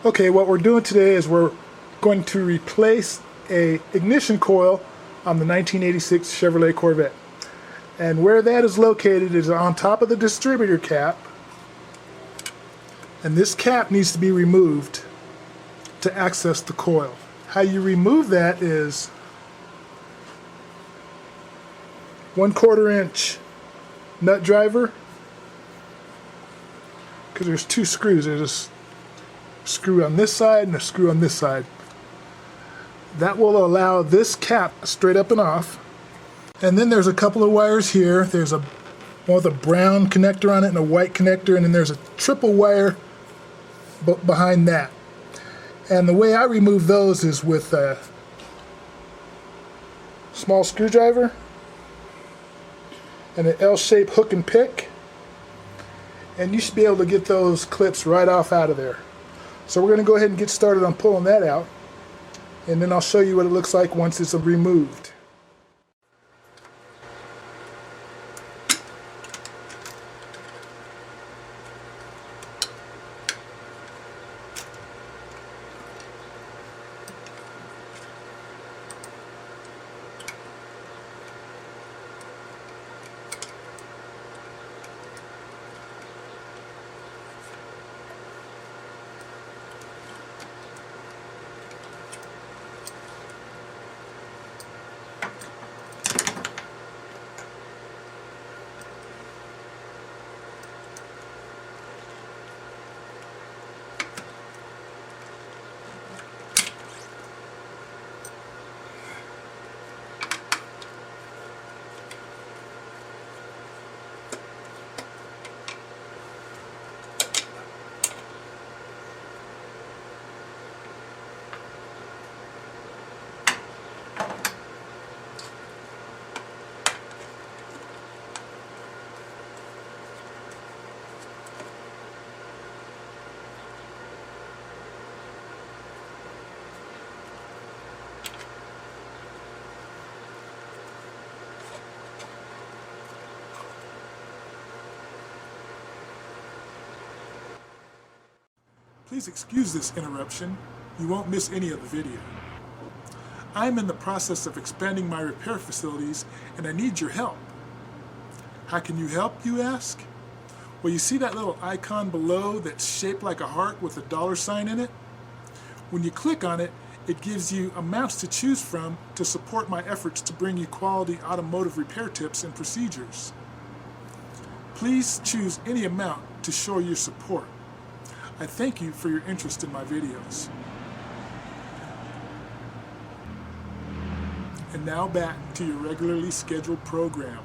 Okay, what we're doing today is we're going to replace a ignition coil on the 1986 Chevrolet Corvette. And where that is located is on top of the distributor cap. And this cap needs to be removed to access the coil. How you remove that is 1/4 inch nut driver, because there's two screws. There's a screw on this side and a screw on this side. That will allow this cap straight up and off. And then there's a couple of wires here. There's one with a brown connector on it and a white connector, and then there's a triple wire behind that. And the way I remove those is with a small screwdriver and an L-shaped hook and pick, and you should be able to get those clips right off out of there. So we're going to go ahead and get started on pulling that out, and then I'll show you what it looks like once it's removed. Please excuse this interruption. You won't miss any of the video. I'm in the process of expanding my repair facilities and I need your help. How can you help, you ask? Well, you see that little icon below that's shaped like a heart with a $sign in it? When you click on it, it gives you amounts to choose from to support my efforts to bring you quality automotive repair tips and procedures. Please choose any amount to show your support. I thank you for your interest in my videos. And now back to your regularly scheduled program.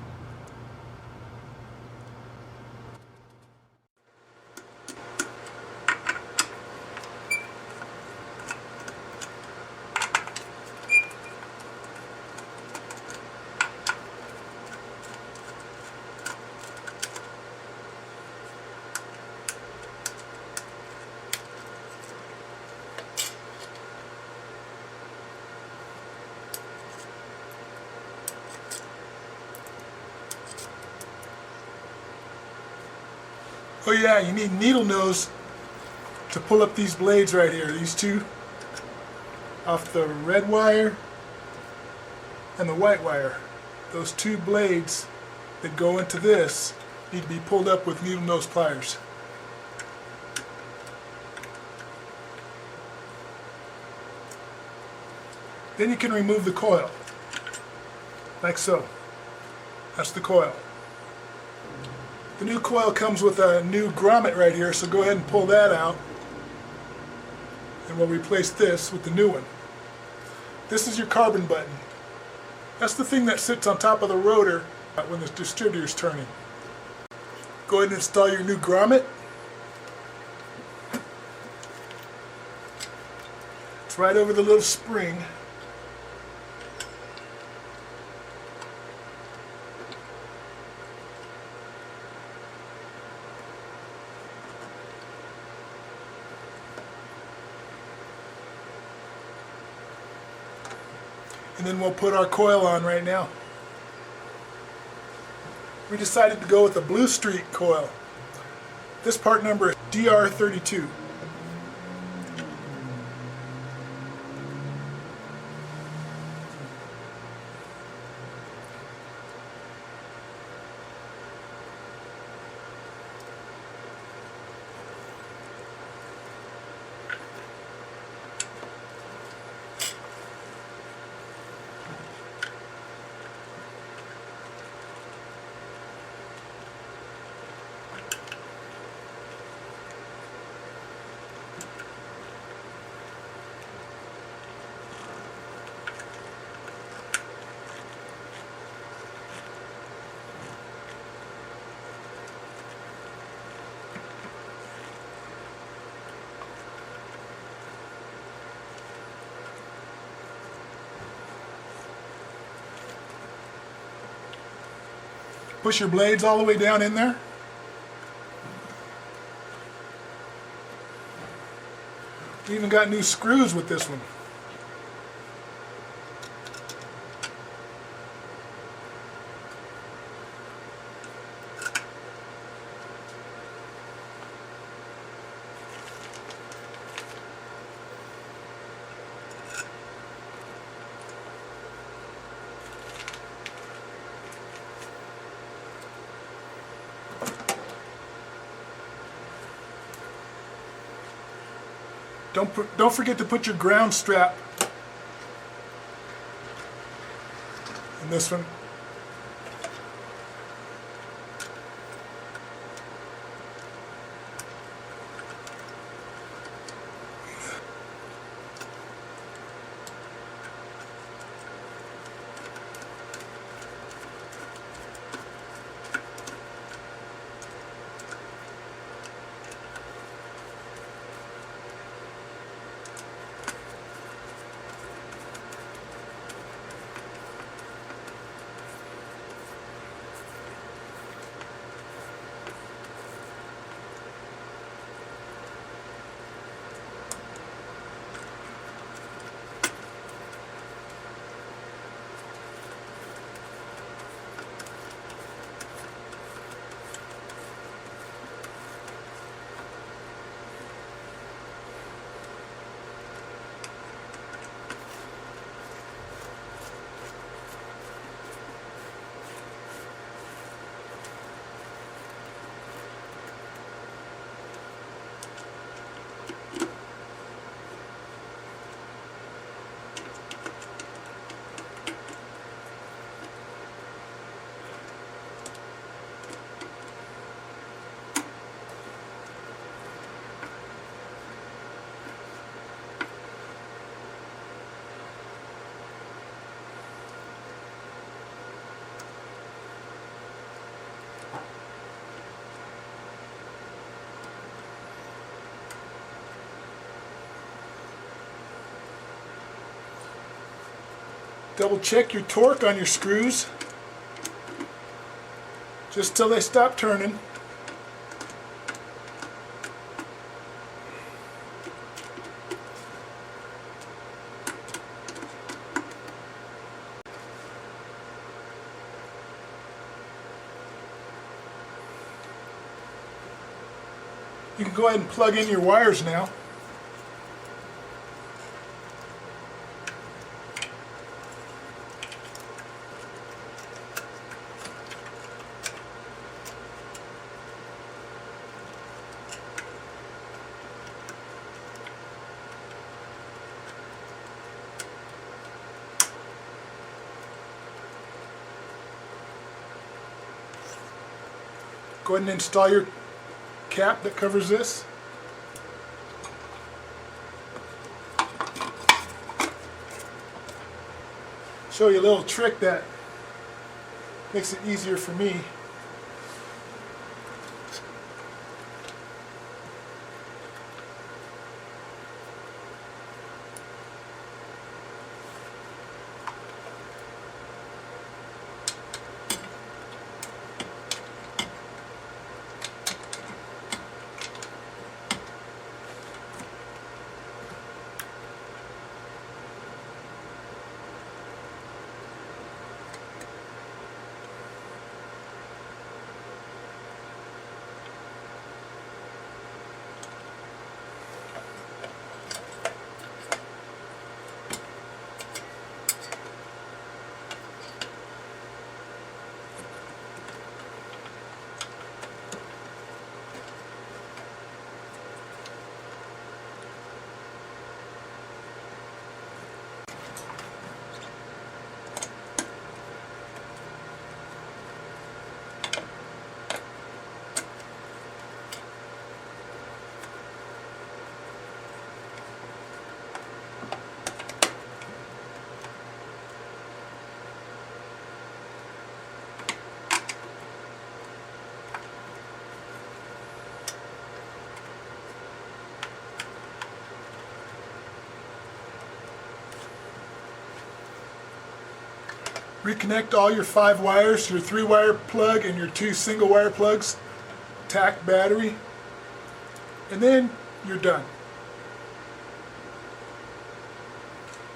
Oh yeah, you need needle nose to pull up these blades right here. These two off the red wire and the white wire. Those two blades that go into this need to be pulled up with needle nose pliers. Then you can remove the coil, like so. That's the coil. The new coil comes with a new grommet right here, so go ahead and pull that out. And we'll replace this with the new one. This is your carbon button. That's the thing that sits on top of the rotor when the distributor is turning. Go ahead and install your new grommet. It's right over the little spring. And then we'll put our coil on right now. We decided to go with the Blue Streak coil. This part number is DR32. Push your blades all the way down in there. We even got new screws with this one. Don't forget to put your ground strap in this one. Double check your torque on your screws just till they stop turning. You can go ahead and plug in your wires now. Go ahead and install your cap that covers this. Show you a little trick that makes it easier for me. Reconnect all your 5 wires, your 3-wire plug and your 2 single wire plugs. Tack battery. And then you're done.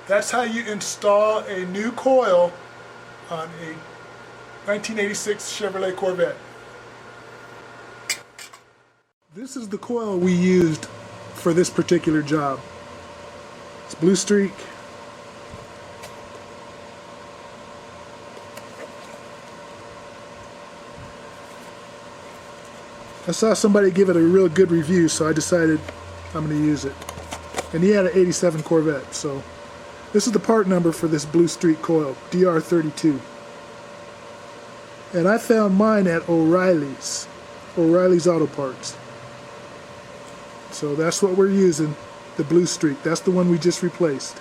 That's how you install a new coil on a 1986 Chevrolet Corvette. This is the coil we used for this particular job. It's Blue Streak. I saw somebody give it a real good review, so I decided I'm going to use it. And he had an 87 Corvette, so this is the part number for this Blue Streak coil, DR32. And I found mine at O'Reilly's Auto Parts. So that's what we're using, the Blue Streak. That's the one we just replaced.